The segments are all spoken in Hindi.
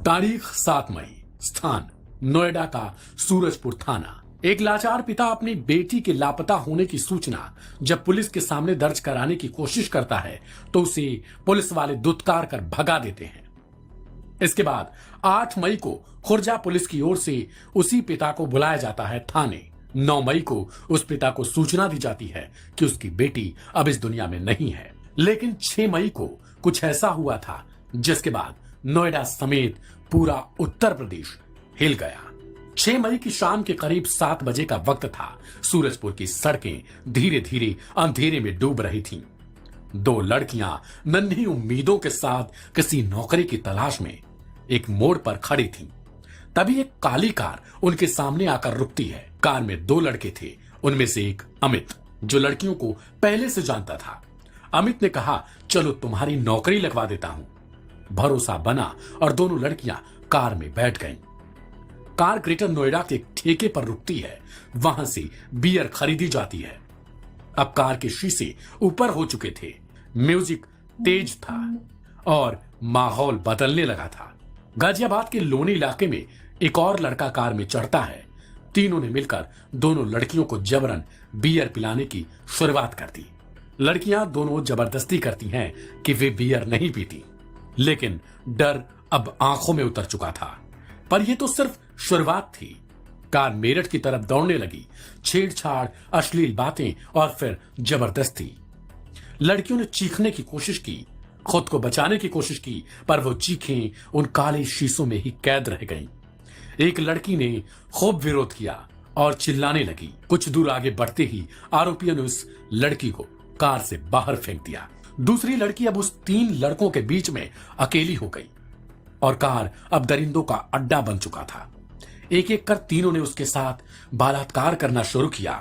तारीख 7 मई, स्थान नोएडा का सूरजपुर थाना। एक लाचार पिता अपनी बेटी के लापता होने की सूचना जब पुलिस के सामने दर्ज कराने की कोशिश करता है तो उसे पुलिस वाले दुत्कार कर भगा देते हैं। इसके बाद 8 मई को खुर्जा पुलिस की ओर से उसी पिता को बुलाया जाता है थाने। 9 मई को उस पिता को सूचना दी जाती है कि उसकी बेटी अब इस दुनिया में नहीं है। लेकिन 6 मई को कुछ ऐसा हुआ था जिसके बाद नोएडा समेत पूरा उत्तर प्रदेश हिल गया। 6 मई की शाम के करीब 7 बजे का वक्त था। सूरजपुर की सड़कें धीरे धीरे अंधेरे में डूब रही थीं। 2 लड़कियां नन्ही उम्मीदों के साथ किसी नौकरी की तलाश में एक मोड़ पर खड़ी थीं। तभी एक काली कार उनके सामने आकर रुकती है। कार में 2 लड़के थे, उनमें से एक अमित, जो लड़कियों को पहले से जानता था। अमित ने कहा, चलो तुम्हारी नौकरी लगवा देता हूं। भरोसा बना और दोनों लड़कियां कार में बैठ गईं। कार ग्रेटर नोएडा के एक ठेके पर रुकती है। वहां से बियर खरीदी जाती है। अब कार के शीशे ऊपर हो चुके थे, म्यूजिक तेज था और माहौल बदलने लगा था। गाजियाबाद के लोनी इलाके में एक और लड़का कार में चढ़ता है। तीनों ने मिलकर दोनों लड़कियों को जबरन बियर पिलाने की शुरुआत कर दी। लड़कियां दोनों जबरदस्ती करती हैं कि वे बियर नहीं पीती, लेकिन डर अब आंखों में उतर चुका था। पर यह तो सिर्फ शुरुआत थी। कार मेरठ की तरफ दौड़ने लगी। छेड़छाड़, अश्लील बातें और फिर जबरदस्ती। लड़कियों ने चीखने की कोशिश की, खुद को बचाने की कोशिश की, पर वो चीखें उन काले शीशों में ही कैद रह गईं। एक लड़की ने खूब विरोध किया और चिल्लाने लगी। कुछ दूर आगे बढ़ते ही आरोपियों ने उस लड़की को कार से बाहर फेंक दिया। दूसरी लड़की अब उस 3 लड़कों के बीच में अकेली हो गई और कार अब दरिंदों का अड्डा बन चुका था। एक एक कर तीनों ने उसके साथ बलात्कार करना शुरू किया।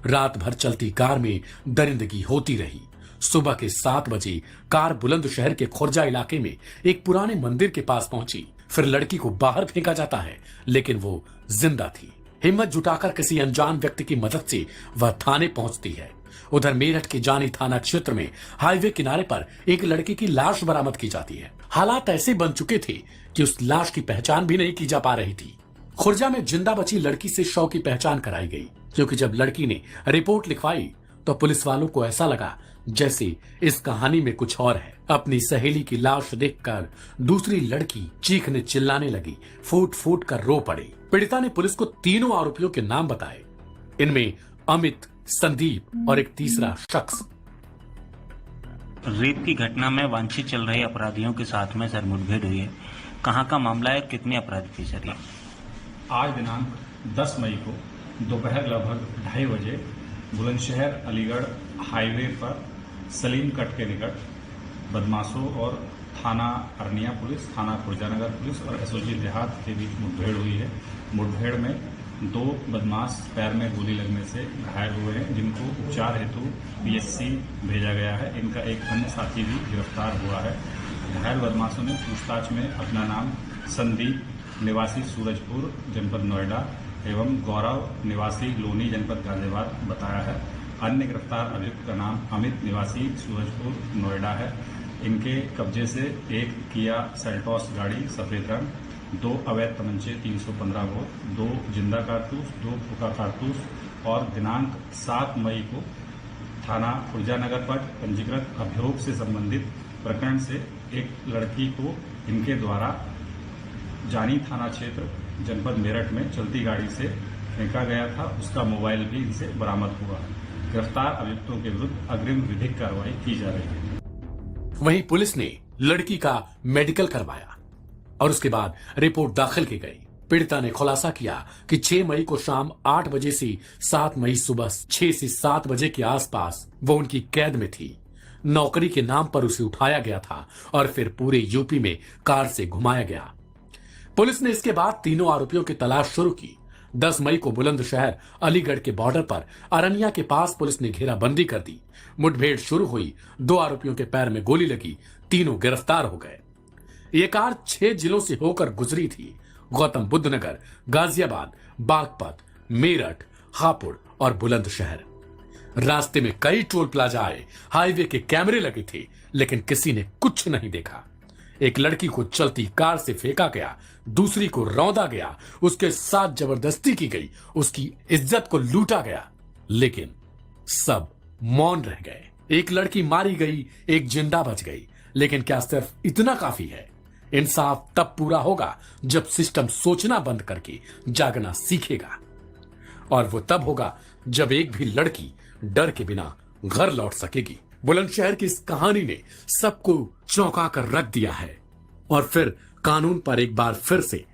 रात भर चलती कार में दरिंदगी होती रही। सुबह के 7 बजे कार बुलंदशहर के खुर्जा इलाके में एक पुराने मंदिर के पास पहुंची। फिर लड़की को बाहर फेंका जाता है, लेकिन वो जिंदा थी। हिम्मत जुटाकर किसी अनजान व्यक्ति की मदद से वह थाने पहुंचती है। उधर मेरठ के जानी थाना क्षेत्र में हाईवे किनारे पर एक लड़की की लाश बरामद की जाती है। हालात ऐसे बन चुके थे कि उस लाश की पहचान भी नहीं की जा पा रही थी। खुर्जा में जिंदा बची लड़की से शव की पहचान कराई गई, क्योंकि जब लड़की ने रिपोर्ट लिखवाई तो पुलिस वालों को ऐसा लगा जैसे इस कहानी में कुछ और है। अपनी सहेली की लाश देखकर दूसरी लड़की चीखने चिल्लाने लगी, फूट फूट कर रो पड़ी। पीड़िता ने पुलिस को तीनों आरोपियों के नाम बताए। इनमें अमित, संदीप और एक तीसरा शख्स। रेप की घटना में वांछित चल रहे अपराधियों के साथ में सर मुठभेड़ हुई है। कहाँ का मामला है, कितने अपराधी थे सर ये? आज दिनांक 10 मई को दोपहर लगभग 2:30 बजे बुलंदशहर अलीगढ़ हाईवे पर सलीम कट के निकट बदमाशों और थाना अरनिया पुलिस, थाना खुर्जानगर पुलिस और एसओजी देहात के बीच मुठभेड़ हुई है। मुठभेड़ में 2 बदमाश पैर में गोली लगने से घायल हुए हैं, जिनको उपचार हेतु पीएचसी भेजा गया है। इनका एक अन्य साथी भी गिरफ्तार हुआ है। घायल बदमाशों ने पूछताछ में अपना नाम संदीप निवासी सूरजपुर जनपद नोएडा एवं गौरव निवासी लोनी जनपद गाजियाबाद बताया है। अन्य गिरफ्तार अभियुक्त का नाम अमित निवासी सूरजपुर नोएडा है। इनके कब्जे से एक किया सेल्टॉस गाड़ी सफेद रंग, 2 अवैध तमंचे 315 बोर, 2 जिंदा कारतूस, 2 फुका कारतूस और दिनांक 7 मई को थाना खुर्जानगर पर पंजीकृत अभियोग से संबंधित प्रकरण से एक लड़की को इनके द्वारा जानी थाना क्षेत्र जनपद मेरठ में चलती गाड़ी से फेंका गया था। उसका मोबाइल भी इनसे बरामद हुआ। गिरफ्तार अभियुक्तों के विरुद्ध अग्रिम विधिक कार्रवाई की जा रही है। वहीं पुलिस ने लड़की का मेडिकल करवाया और उसके बाद रिपोर्ट दाखिल की गई। पीड़िता ने खुलासा किया कि 6 मई को शाम 8 बजे से 7 मई सुबह 6 से 7 बजे के आसपास वो उनकी कैद में थी। नौकरी के नाम पर उसे उठाया गया था और फिर पूरे यूपी में कार से घुमाया गया। पुलिस ने इसके बाद तीनों आरोपियों की तलाश शुरू की। 10 मई को बुलंदशहर अलीगढ़ के बॉर्डर पर अरनिया के पास पुलिस ने घेराबंदी कर दी। मुठभेड़ शुरू हुई। 2 आरोपियों के पैर में गोली लगी। तीनों गिरफ्तार हो गए। ये कार 6 जिलों से होकर गुजरी थी। गौतम बुद्ध नगर, गाजियाबाद, बागपत, मेरठ, हापुड़ और बुलंदशहर। रास्ते में कई टोल प्लाजा आए, हाईवे के कैमरे लगे थे, लेकिन किसी ने कुछ नहीं देखा। एक लड़की को चलती कार से फेंका गया, दूसरी को रौंदा गया, उसके साथ जबरदस्ती की गई, उसकी इज्जत को लूटा गया, लेकिन सब मौन रह गए। एक लड़की मारी गई, एक जिंदा बच गई, लेकिन क्या सिर्फ इतना काफी है? इंसाफ तब पूरा होगा जब सिस्टम सोचना बंद करके जागना सीखेगा, और वो तब होगा जब एक भी लड़की डर के बिना घर लौट सकेगी। बुलंदशहर की इस कहानी ने सबको चौंका कर रख दिया है, और फिर कानून पर एक बार फिर से